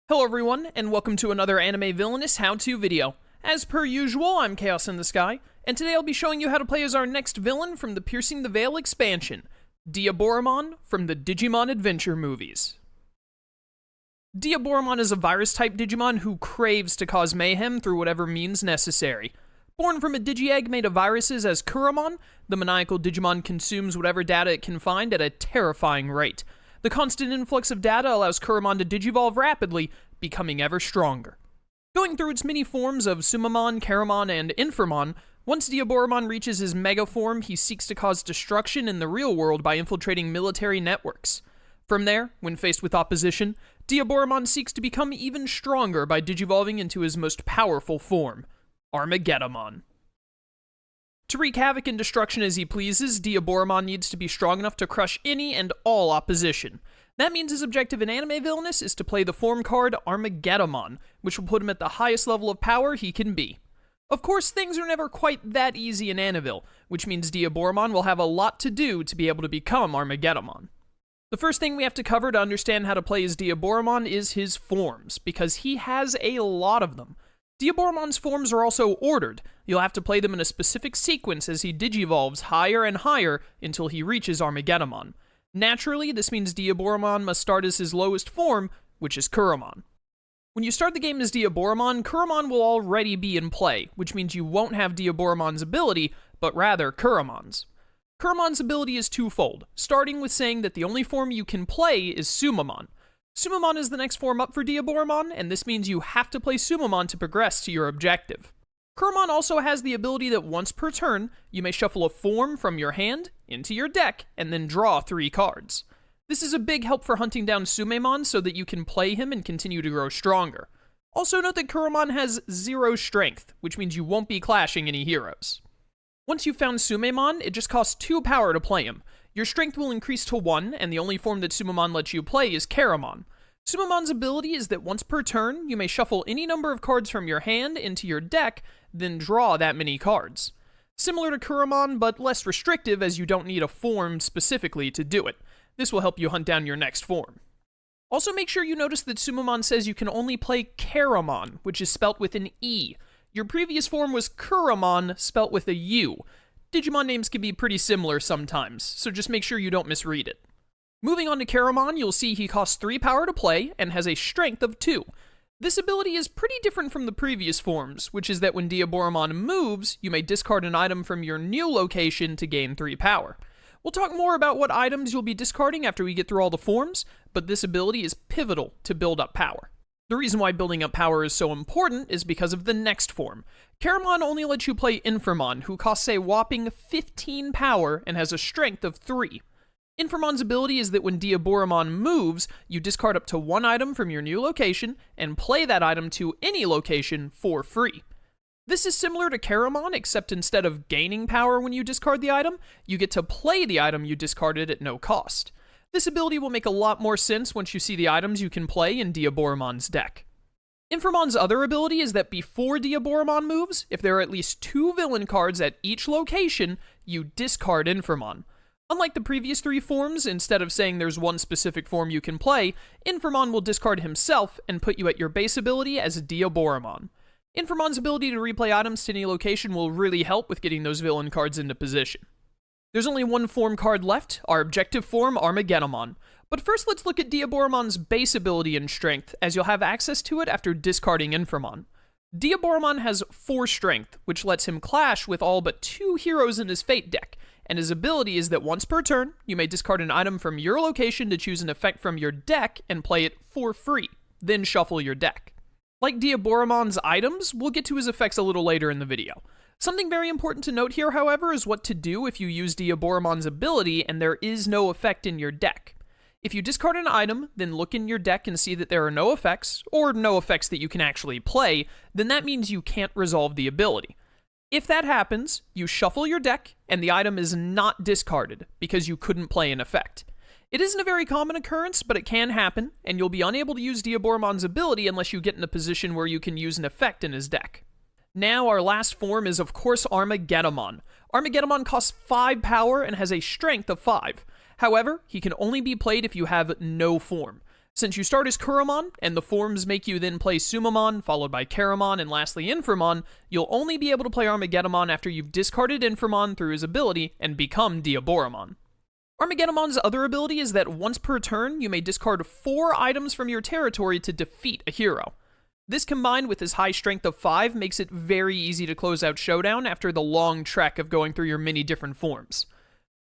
Hello everyone, and welcome to another Anime Villainous how-to video. As per usual, I'm Chaos in the Sky, and today I'll be showing you how to play as our next villain from the Piercing the Veil expansion, Diaboromon from the Digimon Adventure movies. Diaboromon is a virus-type Digimon who craves to cause mayhem through whatever means necessary. Born from a Digi-Egg made of viruses as Kuramon, the maniacal Digimon consumes whatever data it can find at a terrifying rate. The constant influx of data allows Kuramon to digivolve rapidly, becoming ever stronger. Going through its many forms of Sumamon, Caramon, and Inframon, once Diaboromon reaches his mega form, he seeks to cause destruction in the real world by infiltrating military networks. From there, when faced with opposition, Diaboromon seeks to become even stronger by digivolving into his most powerful form, Armageddemon. To wreak havoc and destruction as he pleases, Diaboromon needs to be strong enough to crush any and all opposition. That means his objective in Anime Villainous is to play the form card Armageddemon, which will put him at the highest level of power he can be. Of course, things are never quite that easy in Anivil, which means Diaboromon will have a lot to do to be able to become Armageddemon. The first thing we have to cover to understand how to play as Diaboromon is his forms, because he has a lot of them. Diaboromon's forms are also ordered. You'll have to play them in a specific sequence as he digivolves higher and higher until he reaches Armageddemon. Naturally, this means Diaboromon must start as his lowest form, which is Kuramon. When you start the game as Diaboromon, Kuramon will already be in play, which means you won't have Diaboromon's ability, but rather Kuramon's. Kuramon's ability is twofold, starting with saying that the only form you can play is Sumamon. Sumamon is the next form up for Diaboromon, and this means you have to play Sumamon to progress to your objective. Kuramon also has the ability that once per turn, you may shuffle a form from your hand into your deck and then draw 3 cards. This is a big help for hunting down Sumamon so that you can play him and continue to grow stronger. Also note that Kuramon has 0 strength, which means you won't be clashing any heroes. Once you've found Sumamon, it just costs 2 power to play him. Your strength will increase to 1, and the only form that Sumamon lets you play is Caramon. Sumamon's ability is that once per turn, you may shuffle any number of cards from your hand into your deck, then draw that many cards. Similar to Kuramon, but less restrictive as you don't need a form specifically to do it. This will help you hunt down your next form. Also make sure you notice that Sumamon says you can only play Caramon, which is spelt with an E. Your previous form was Kuramon, spelt with a U. Digimon names can be pretty similar sometimes, so just make sure you don't misread it. Moving on to Caramon, you'll see he costs 3 power to play and has a strength of 2. This ability is pretty different from the previous forms, which is that when Diaboromon moves, you may discard an item from your new location to gain 3 power. We'll talk more about what items you'll be discarding after we get through all the forms, but this ability is pivotal to build up power. The reason why building up power is so important is because of the next form. Caramon only lets you play Inframon, who costs a whopping 15 power and has a strength of 3. Inframon's ability is that when Diaboromon moves, you discard up to 1 item from your new location and play that item to any location for free. This is similar to Caramon, except instead of gaining power when you discard the item, you get to play the item you discarded at no cost. This ability will make a lot more sense once you see the items you can play in Diaboromon's deck. Inframon's other ability is that before Diaboromon moves, if there are at least 2 villain cards at each location, you discard Inframon. Unlike the previous 3 forms, instead of saying there's one specific form you can play, Inframon will discard himself and put you at your base ability as Diaboromon. Inframon's ability to replay items to any location will really help with getting those villain cards into position. There's only one form card left, our objective form Armageddemon. But first let's look at Diaboromon's base ability and strength, as you'll have access to it after discarding Inframon. Diaboromon has 4 strength, which lets him clash with all but 2 heroes in his Fate deck, and his ability is that once per turn, you may discard an item from your location to choose an effect from your deck and play it for free, then shuffle your deck. Like Diaboromon's items, we'll get to his effects a little later in the video. Something very important to note here, however, is what to do if you use Diaboromon's ability and there is no effect in your deck. If you discard an item, then look in your deck and see that there are no effects, or no effects that you can actually play, then that means you can't resolve the ability. If that happens, you shuffle your deck, and the item is not discarded, because you couldn't play an effect. It isn't a very common occurrence, but it can happen, and you'll be unable to use Diaboromon's ability unless you get in a position where you can use an effect in his deck. Now, our last form is of course Armageddemon. Armageddemon costs 5 power and has a strength of 5. However, he can only be played if you have no form. Since you start as Kuromon, and the forms make you then play Sumomon, followed by Karamon, and lastly Inframon, you'll only be able to play Armageddemon after you've discarded Inframon through his ability and become Diaboromon. Armageddemon's other ability is that once per turn, you may discard 4 items from your territory to defeat a hero. This combined with his high strength of 5 makes it very easy to close out Showdown after the long trek of going through your many different forms.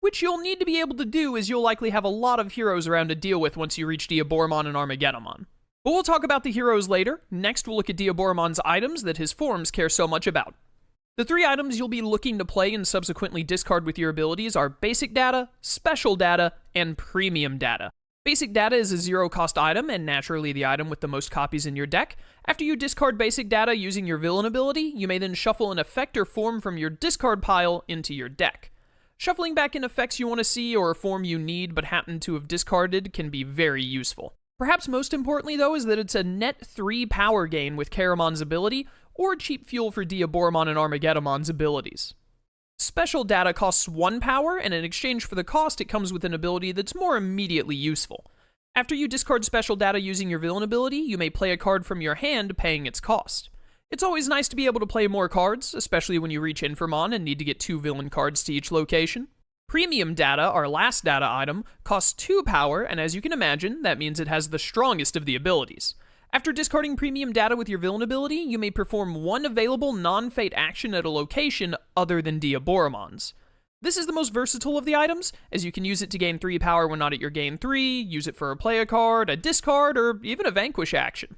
Which you'll need to be able to do, as you'll likely have a lot of heroes around to deal with once you reach Diaboromon and Armageddemon. But we'll talk about the heroes later. Next, we'll look at Diaboromon's items that his forms care so much about. The 3 items you'll be looking to play and subsequently discard with your abilities are Basic Data, Special Data, and Premium Data. Basic Data is a 0-cost item, and naturally the item with the most copies in your deck. After you discard Basic Data using your Villain ability, you may then shuffle an effect or form from your discard pile into your deck. Shuffling back in effects you want to see or a form you need but happen to have discarded can be very useful. Perhaps most importantly though is that it's a net 3 power gain with Karamon's ability, or cheap fuel for Diaboromon and Armageddemon's abilities. Special Data costs 1 power, and in exchange for the cost it comes with an ability that's more immediately useful. After you discard Special Data using your Villain ability, you may play a card from your hand paying its cost. It's always nice to be able to play more cards, especially when you reach Inframon and need to get 2 villain cards to each location. Premium Data, our last data item, costs 2 power, and as you can imagine, that means it has the strongest of the abilities. After discarding Premium Data with your Villain ability, you may perform 1 available non-fate action at a location other than Diaboromon's. This is the most versatile of the items, as you can use it to gain 3 power when not at your gain 3, use it for a play a card, a discard, or even a vanquish action.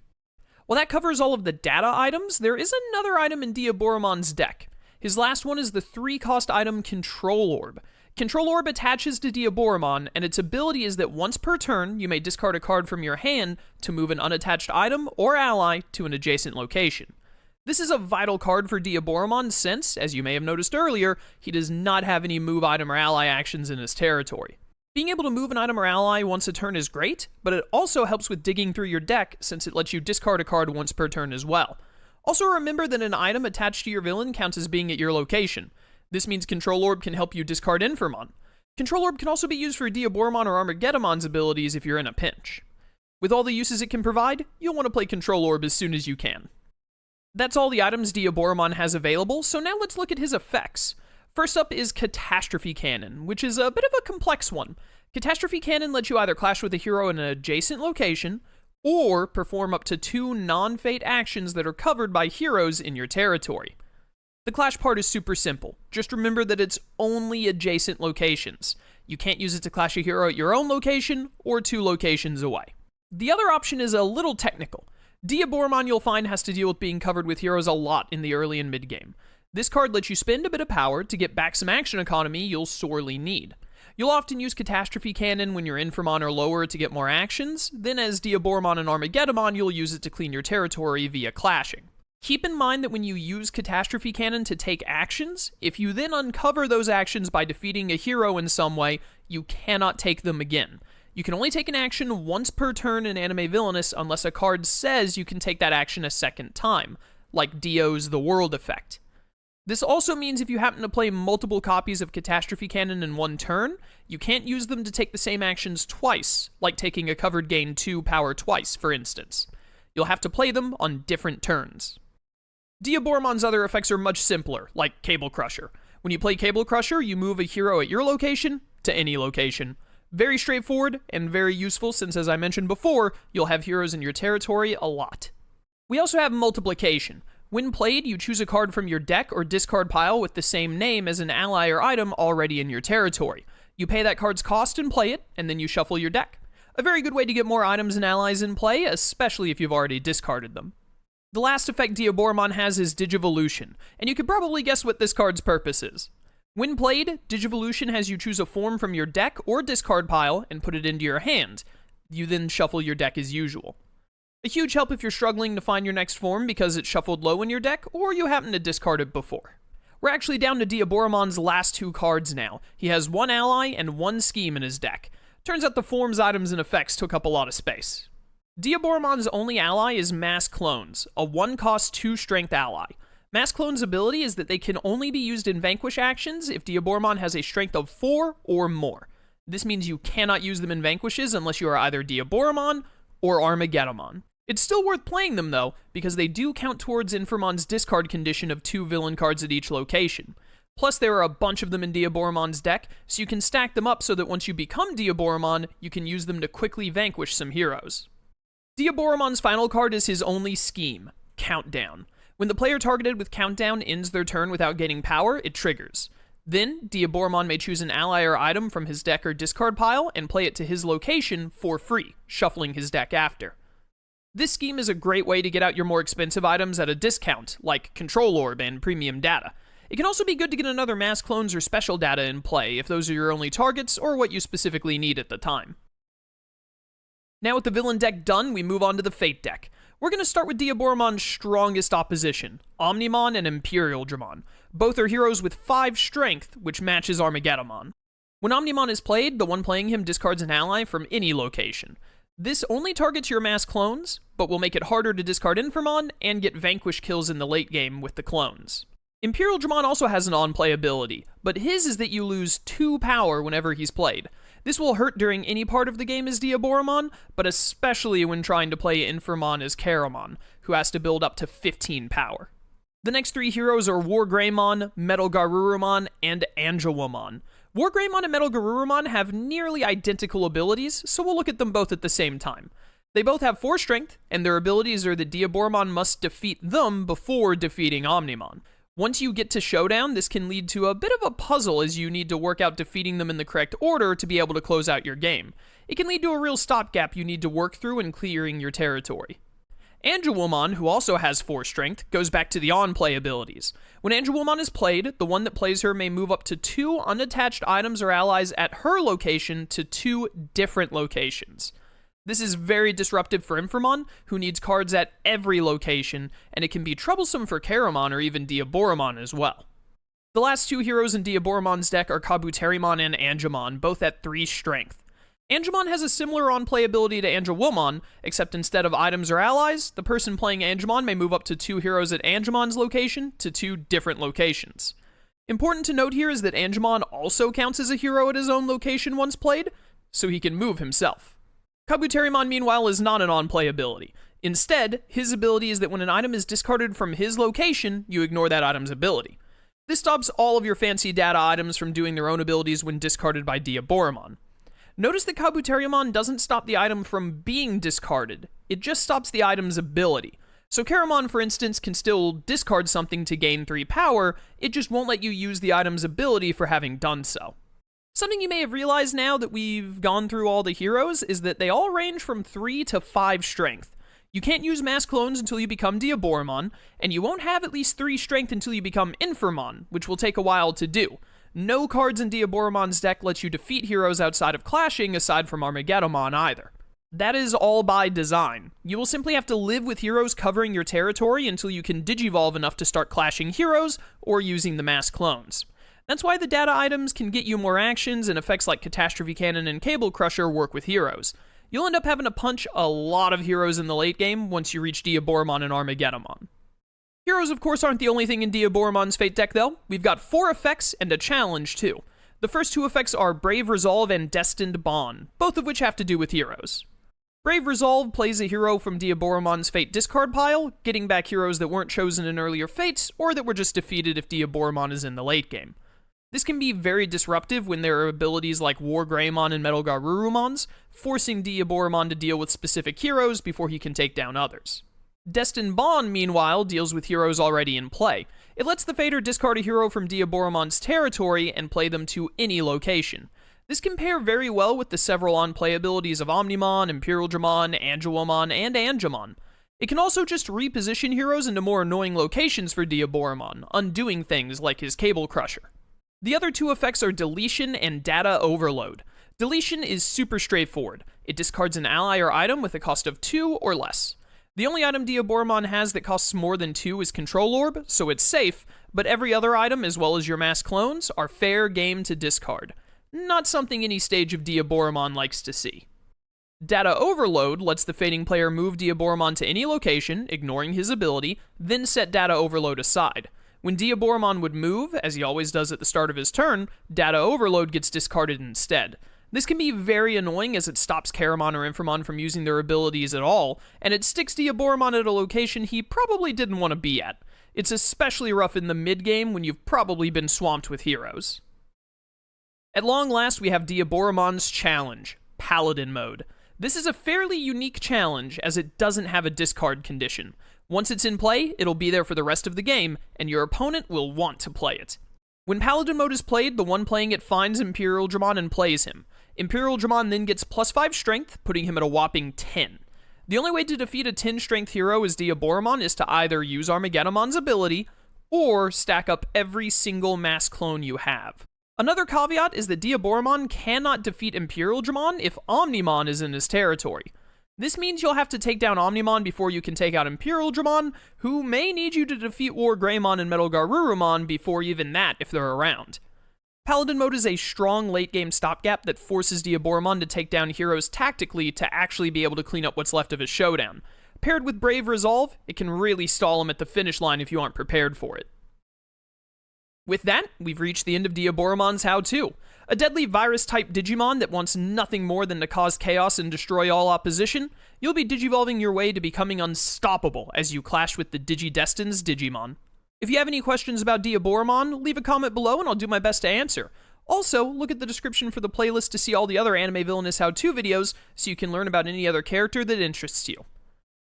While that covers all of the data items, there is another item in Diaboromon's deck. His last one is the 3-cost item Control Orb. Control Orb attaches to Diaboromon, and its ability is that once per turn, you may discard a card from your hand to move an unattached item or ally to an adjacent location. This is a vital card for Diaboromon since, as you may have noticed earlier, he does not have any move item or ally actions in his territory. Being able to move an item or ally once a turn is great, but it also helps with digging through your deck since it lets you discard a card once per turn as well. Also remember that an item attached to your villain counts as being at your location. This means Control Orb can help you discard Inframon. Control Orb can also be used for Diaboromon or Armageddemon's abilities if you're in a pinch. With all the uses it can provide, you'll want to play Control Orb as soon as you can. That's all the items Diaboromon has available, so now let's look at his effects. First up is Catastrophe Cannon, which is a bit of a complex one. Catastrophe Cannon lets you either clash with a hero in an adjacent location, or perform up to 2 non-fate actions that are covered by heroes in your territory. The clash part is super simple. Just remember that it's only adjacent locations. You can't use it to clash a hero at your own location, or 2 locations away. The other option is a little technical. Diaboromon you'll find has to deal with being covered with heroes a lot in the early and mid-game. This card lets you spend a bit of power to get back some action economy you'll sorely need. You'll often use Catastrophe Cannon when you're Inframon or lower to get more actions, then as Diaboromon and Armageddemon you'll use it to clean your territory via clashing. Keep in mind that when you use Catastrophe Cannon to take actions, if you then uncover those actions by defeating a hero in some way, you cannot take them again. You can only take an action once per turn in Anime Villainous unless a card says you can take that action a second time, like Dio's The World effect. This also means if you happen to play multiple copies of Catastrophe Cannon in one turn, you can't use them to take the same actions twice, like taking a covered gain 2 power twice, for instance. You'll have to play them on different turns. Diaboromon's other effects are much simpler, like Cable Crusher. When you play Cable Crusher, you move a hero at your location to any location. Very straightforward and very useful since, as I mentioned before, you'll have heroes in your territory a lot. We also have Multiplication. When played, you choose a card from your deck or discard pile with the same name as an ally or item already in your territory. You pay that card's cost and play it, and then you shuffle your deck. A very good way to get more items and allies in play, especially if you've already discarded them. The last effect Diaboromon has is Digivolution, and you could probably guess what this card's purpose is. When played, Digivolution has you choose a form from your deck or discard pile and put it into your hand. You then shuffle your deck as usual. A huge help if you're struggling to find your next form because it's shuffled low in your deck, or you happen to discard it before. We're actually down to Diaboromon's last 2 cards now. He has 1 ally and 1 scheme in his deck. Turns out the forms, items, and effects took up a lot of space. Diaboromon's only ally is Mass Clones, a 1-cost 2-strength ally. Mass Clones' ability is that they can only be used in Vanquish actions if Diaboromon has a strength of 4 or more. This means you cannot use them in Vanquishes unless you are either Diaboromon or Armageddemon. It's still worth playing them though, because they do count towards Infermon's discard condition of 2 villain cards at each location. Plus, there are a bunch of them in Diaboromon's deck, so you can stack them up so that once you become Diaboromon, you can use them to quickly vanquish some heroes. Diaboromon's final card is his only scheme, Countdown. When the player targeted with Countdown ends their turn without gaining power, it triggers. Then, Diaboromon may choose an ally or item from his deck or discard pile and play it to his location for free, shuffling his deck after. This scheme is a great way to get out your more expensive items at a discount, like Control Orb and Premium Data. It can also be good to get another Mass Clones or Special Data in play if those are your only targets or what you specifically need at the time. Now with the villain deck done, we move on to the Fate deck. We're going to start with Diaboromon's strongest opposition, Omnimon and Imperialdramon. Both are heroes with 5 strength, which matches Armageddemon. When Omnimon is played, the one playing him discards an ally from any location. This only targets your mass clones, but will make it harder to discard Infermon and get vanquish kills in the late game with the clones. Imperialdramon also has an on-play ability, but his is that you lose 2 power whenever he's played. This will hurt during any part of the game as Diaboromon, but especially when trying to play Infermon as Caramon, who has to build up to 15 power. The next 3 heroes are Wargreymon, Metalgarurumon, and Angelwomon. Wargreymon and Metalgarurumon have nearly identical abilities, so we'll look at them both at the same time. They both have 4 strength, and their abilities are that Diaboromon must defeat them before defeating Omnimon. Once you get to Showdown, this can lead to a bit of a puzzle as you need to work out defeating them in the correct order to be able to close out your game. It can lead to a real stopgap you need to work through in clearing your territory. Angelwomon, who also has 4 strength, goes back to the on-play abilities. When Angelwomon is played, the one that plays her may move up to 2 unattached items or allies at her location to 2 different locations. This is very disruptive for Infermon, who needs cards at every location, and it can be troublesome for Caramon or even Diaboromon as well. The last 2 heroes in Diaboromon's deck are Kabuterimon and Angemon, both at 3 strength. Angemon has a similar on-play ability to Angelwomon, except instead of items or allies, the person playing Angemon may move up to 2 heroes at Angemon's location to 2 different locations. Important to note here is that Angemon also counts as a hero at his own location once played, so he can move himself. Kabuterimon, meanwhile, is not an on-play ability. Instead, his ability is that when an item is discarded from his location, you ignore that item's ability. This stops all of your fancy data items from doing their own abilities when discarded by Diaboromon. Notice that Kabuterimon doesn't stop the item from being discarded, it just stops the item's ability. So Caramon, for instance, can still discard something to gain 3 power, it just won't let you use the item's ability for having done so. Something you may have realized now that we've gone through all the heroes is that they all range from 3 to 5 strength. You can't use mass clones until you become Diaboromon, and you won't have at least 3 strength until you become Infermon, which will take a while to do. No cards in Diaboromon's deck let you defeat heroes outside of clashing aside from Armageddemon either. That is all by design. You will simply have to live with heroes covering your territory until you can digivolve enough to start clashing heroes or using the mass clones. That's why the data items can get you more actions, and effects like Catastrophe Cannon and Cable Crusher work with heroes. You'll end up having to punch a lot of heroes in the late game once you reach Diaboromon and Armageddemon. Heroes, of course, aren't the only thing in Diaboromon's Fate deck, though. We've got 4 effects and a challenge, too. The first 2 effects are Brave Resolve and Destined Bond, both of which have to do with heroes. Brave Resolve plays a hero from Diaboromon's Fate discard pile, getting back heroes that weren't chosen in earlier Fates, or that were just defeated if Diaboromon is in the late game. This can be very disruptive when there are abilities like Wargreymon and Metalgarurumon's, forcing Diaboromon to deal with specific heroes before he can take down others. Destined Bond, meanwhile, deals with heroes already in play. It lets the Fater discard a hero from Diaboromon's territory and play them to any location. This can pair very well with the several on-play abilities of Omnimon, Imperialdramon, Angelwomon, and Angemon. It can also just reposition heroes into more annoying locations for Diaboromon, undoing things like his Cable Crusher. The other 2 effects are Deletion and Data Overload. Deletion is super straightforward. It discards an ally or item with a cost of 2 or less. The only item Diaboromon has that costs more than 2 is Control Orb, so it's safe, but every other item, as well as your mass clones, are fair game to discard. Not something any stage of Diaboromon likes to see. Data Overload lets the Fating player move Diaboromon to any location, ignoring his ability, then set Data Overload aside. When Diaboromon would move, as he always does at the start of his turn, Data Overload gets discarded instead. This can be very annoying as it stops Caramon or Inframon from using their abilities at all, and it sticks Diaboromon at a location he probably didn't want to be at. It's especially rough in the mid-game when you've probably been swamped with heroes. At long last, we have Diaboromon's challenge, Paladin Mode. This is a fairly unique challenge as it doesn't have a discard condition. Once it's in play, it'll be there for the rest of the game, and your opponent will want to play it. When Paladin Mode is played, the one playing it finds Imperial Dramon and plays him. Imperial Dramon then gets +5 strength, putting him at a whopping 10. The only way to defeat a 10 strength hero as Diaboromon is to either use Armagedemon's ability, or stack up every single mass clone you have. Another caveat is that Diaboromon cannot defeat Imperial Dramon if Omnimon is in his territory. This means you'll have to take down Omnimon before you can take out Imperial Dramon, who may need you to defeat War Greymon and Metal Garurumon before even that if they're around. Paladin Mode is a strong late-game stopgap that forces Diaboromon to take down heroes tactically to actually be able to clean up what's left of his showdown. Paired with Brave Resolve, it can really stall him at the finish line if you aren't prepared for it. With that, we've reached the end of Diaboromon's how-to. A deadly virus-type Digimon that wants nothing more than to cause chaos and destroy all opposition, you'll be digivolving your way to becoming unstoppable as you clash with the Digidestin's Digimon. If you have any questions about Diaboromon, leave a comment below and I'll do my best to answer. Also, look at the description for the playlist to see all the other anime Villainous how-to videos so you can learn about any other character that interests you.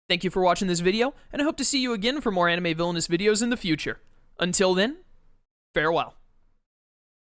Thank you for watching this video, and I hope to see you again for more anime Villainous videos in the future. Until then, farewell.